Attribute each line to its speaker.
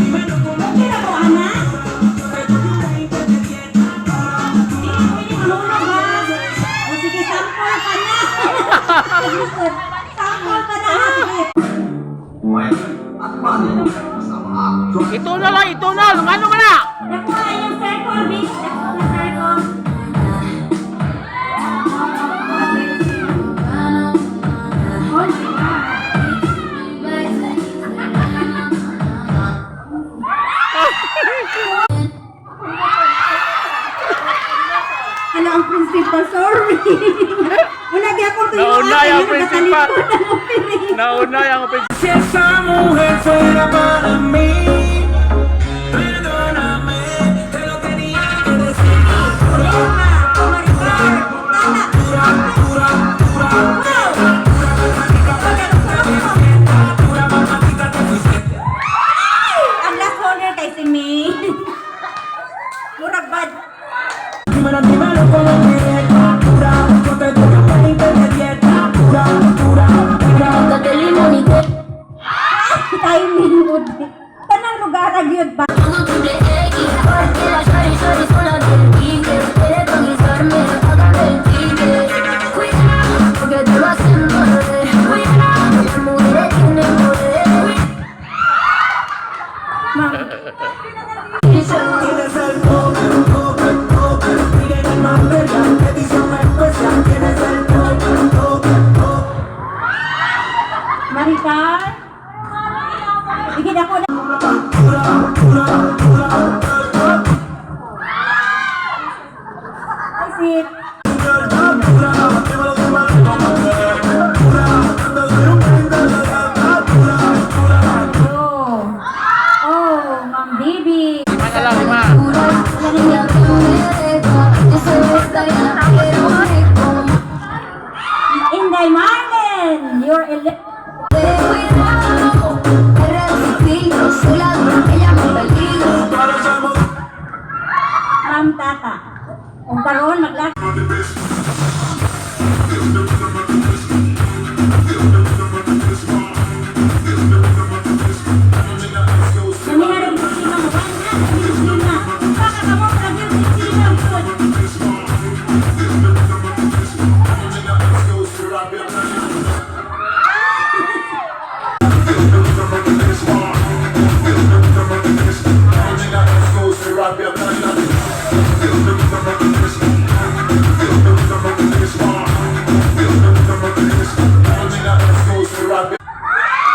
Speaker 1: Okay na po, anak? Hindi ka pwede malunod, ha? O sige, sample ka na. Sample ka na, ha? Sige.
Speaker 2: Ito na lang, ito na! Ano man na?
Speaker 1: Nakuha yung circle, Vic. Nakuha yung circle. Oh, Hala, ang principal, sorry. Una di ako tuyo.
Speaker 2: Nauna yung principal. Nauna yung principal.
Speaker 3: Si esa mujer fuera para mí, perdóname, te lo tenía que decir.
Speaker 1: Ang last holder kay si May. Murag bad.
Speaker 3: Dímelo como directa, pura, yo te doy una 20 de dieta, pura, pura, pura.
Speaker 1: Timing mo din. Tanang lugar ang yun ba?
Speaker 3: Tienes el poder, poder, poder, miren el material, edición especial. Tienes el poder, poder, poder.
Speaker 1: Maricar? Bigyan ako na. Ay, sit. Oh, Ma'am Bibi.
Speaker 2: Lima na lang, lima.
Speaker 1: Inday Marlen, you're Ma'am Tata. Kung karoon, maglaki.